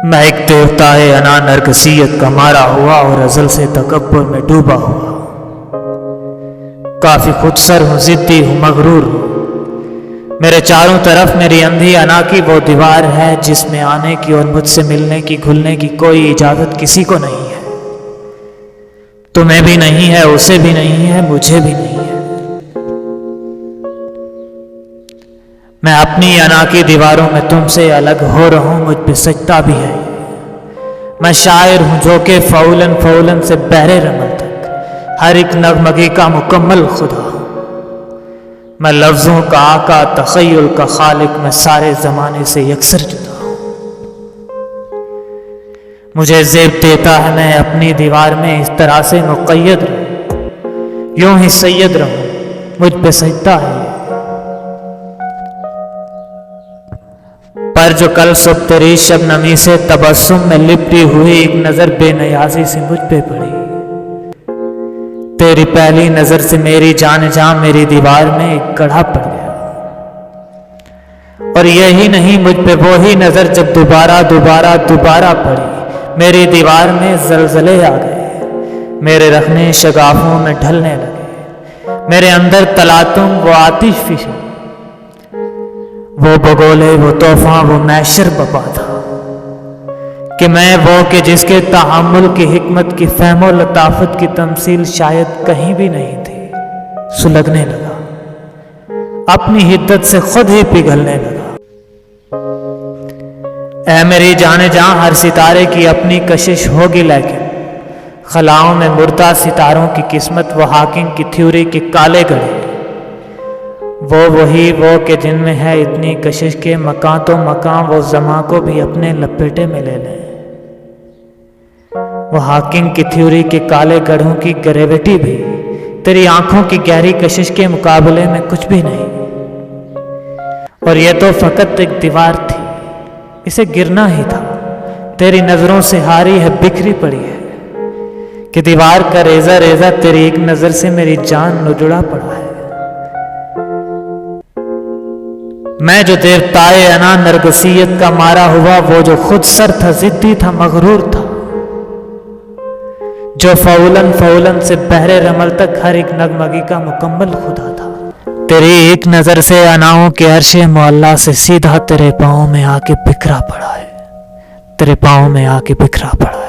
میں ایک دیوتائے انا نرگسیت کا مارا ہوا اور ازل سے تکبر میں ڈوبا ہوا، کافی خود سر ہوں، ضدی ہوں، مغرور ہوں۔ میرے چاروں طرف میری اندھی انا کی وہ دیوار ہے جس میں آنے کی اور مجھ سے ملنے کی، گھلنے کی کوئی اجازت کسی کو نہیں ہے۔ تمہیں بھی نہیں ہے، اسے بھی نہیں ہے، مجھے بھی نہیں ہے۔ میں اپنی انا کی دیواروں میں تم سے الگ ہو رہا ہوں، مجھ پہ سجدہ بھی ہے۔ میں شاعر ہوں جو کہ فولن فولن سے بحر رمل تک ہر ایک نغمگی کا مکمل خدا ہوں۔ میں لفظوں کا آقا، تخیل کا خالق، میں سارے زمانے سے یکسر جدا ہوں۔ مجھے زیب دیتا ہے میں اپنی دیوار میں اس طرح سے مقید رہوں، یوں ہی سید رہوں، مجھ پہ سجدہ ہے۔ پر جو کل صبح تیری شبنمی سے تبسم میں لپٹی ہوئی ایک نظر بے نیازی سے مجھ پہ پڑی، تیری پہلی نظر سے میری جان جاں میری دیوار میں ایک گڑھا پڑ گیا۔ اور یہی نہیں، مجھ پہ وہی نظر جب دوبارہ پڑی، میری دیوار میں زلزلے آ گئے، میرے رخنے شگافوں میں ڈھلنے لگے، میرے اندر تلاطم، وہ آتش فشاں، وہ بگولے، وہ طوفان، وہ محشر بپا تھا کہ میں وہ کہ جس کے تحمل کی حکمت کی فہم و لطافت کی تمثیل شاید کہیں بھی نہیں تھی، سلگنے لگا، اپنی حدت سے خود ہی پگھلنے لگا۔ اے میری جان جاں، ہر ستارے کی اپنی کشش ہوگی، لیکن خلاؤں میں مردہ ستاروں کی قسمت، وہ ہاکنگ کی تھیوری کے کالے گڑھے، وہی کہ جن میں ہے اتنی کشش کے مکان تو مکان وہ زماں کو بھی اپنے لپیٹے میں لے لیں۔ وہ ہاکنگ کی تھیوری کے کالے گڑھوں کی گریویٹی بھی تیری آنکھوں کی گہری کشش کے مقابلے میں کچھ بھی نہیں، اور یہ تو فقط ایک دیوار تھی، اسے گرنا ہی تھا، تیری نظروں سے ہاری ہے، بکھری پڑی ہے کہ دیوار کا ریزہ ریزہ تیری ایک نظر سے میری جان نجڑا پڑا ہے۔ میں جو دیوتائے انا نرگسیت کا مارا ہوا، وہ جو خود سر تھا، ضدی تھا، مغرور تھا، جو فولن فولن سے بحر رمل تک ہر ایک نغمگی کا مکمل خدا تھا، تیری ایک نظر سے اناؤں کے عرش معلیٰ سے سیدھا تیرے پاؤں میں آ کے بکھرا پڑا ہے، تیرے پاؤں میں آ کے بکھرا پڑا۔